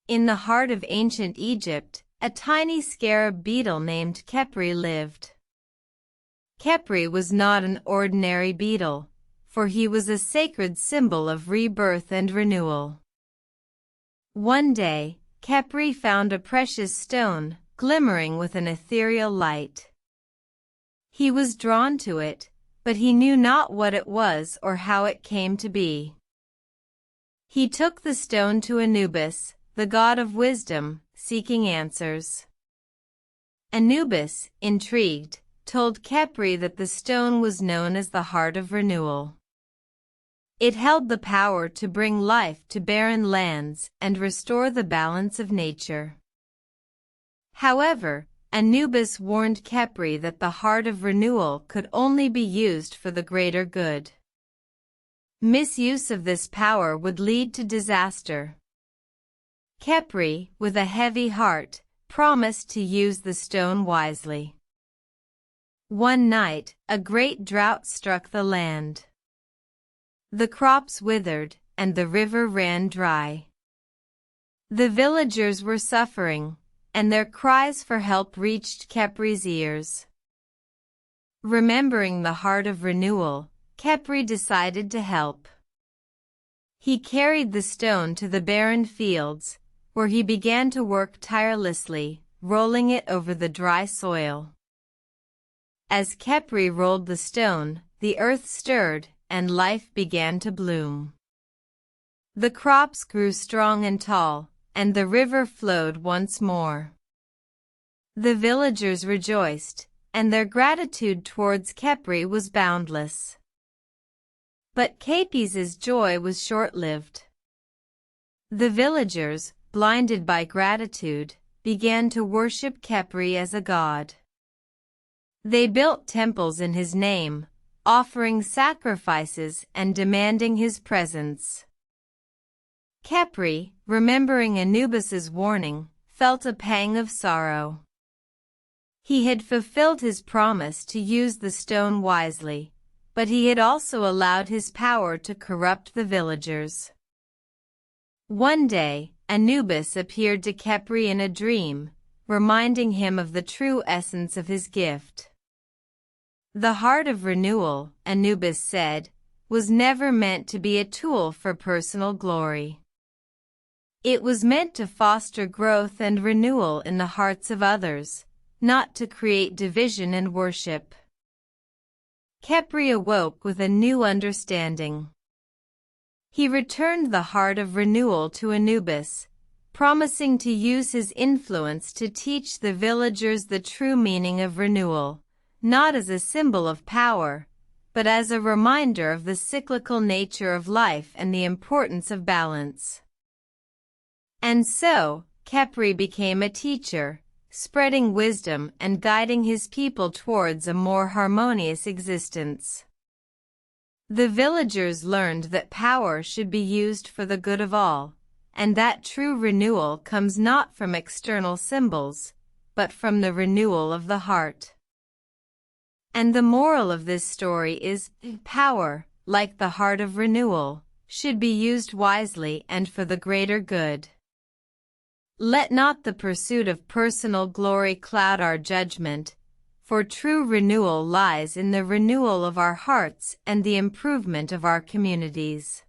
In the heart of ancient Egypt, a tiny scarab beetle named Khepri lived. Khepri was not an ordinary beetle, for he was a sacred symbol of rebirth and renewal. One day, Khepri found a precious stone, glimmering with an ethereal light. He was drawn to it, but he knew not what it was or how it came to be. He took the stone to Anubis, the god of wisdom, seeking answers. Anubis, intrigued, told Khepri that the stone was known as the Heart of Renewal. It held the power to bring life to barren lands and restore the balance of nature. However, Anubis warned Khepri that the Heart of Renewal could only be used for the greater good. Misuse of this power would lead to disaster. Khepri, with a heavy heart, promised to use the stone wisely. One night, a great drought struck the land. The crops withered, and the river ran dry. The villagers were suffering, and their cries for help reached Khepri's ears. Remembering the Heart of Renewal, Khepri decided to help. He carried the stone to the barren fields, where he began to work tirelessly, rolling it over the dry soil. As Khepri rolled the stone, the earth stirred, and life began to bloom. The crops grew strong and tall, and the river flowed once more. The villagers rejoiced, and their gratitude towards Khepri was boundless. But Khepri's joy was short-lived. The villagers, blinded by gratitude, began to worship Khepri as a god. They built temples in his name, offering sacrifices and demanding his presence. Khepri, remembering Anubis's warning, felt a pang of sorrow. He had fulfilled his promise to use the stone wisely, but he had also allowed his power to corrupt the villagers. One day, Anubis appeared to Khepri in a dream, reminding him of the true essence of his gift. The Heart of Renewal, Anubis said, was never meant to be a tool for personal glory. It was meant to foster growth and renewal in the hearts of others, not to create division and worship. Khepri awoke with a new understanding. He returned the Heart of Renewal to Anubis, promising to use his influence to teach the villagers the true meaning of renewal, not as a symbol of power, but as a reminder of the cyclical nature of life and the importance of balance. And so, Khepri became a teacher, spreading wisdom and guiding his people towards a more harmonious existence. The villagers learned that power should be used for the good of all, and that true renewal comes not from external symbols, but from the renewal of the heart. And the moral of this story is, power, like the Heart of Renewal, should be used wisely and for the greater good. Let not the pursuit of personal glory cloud our judgment, for true renewal lies in the renewal of our hearts and the improvement of our communities.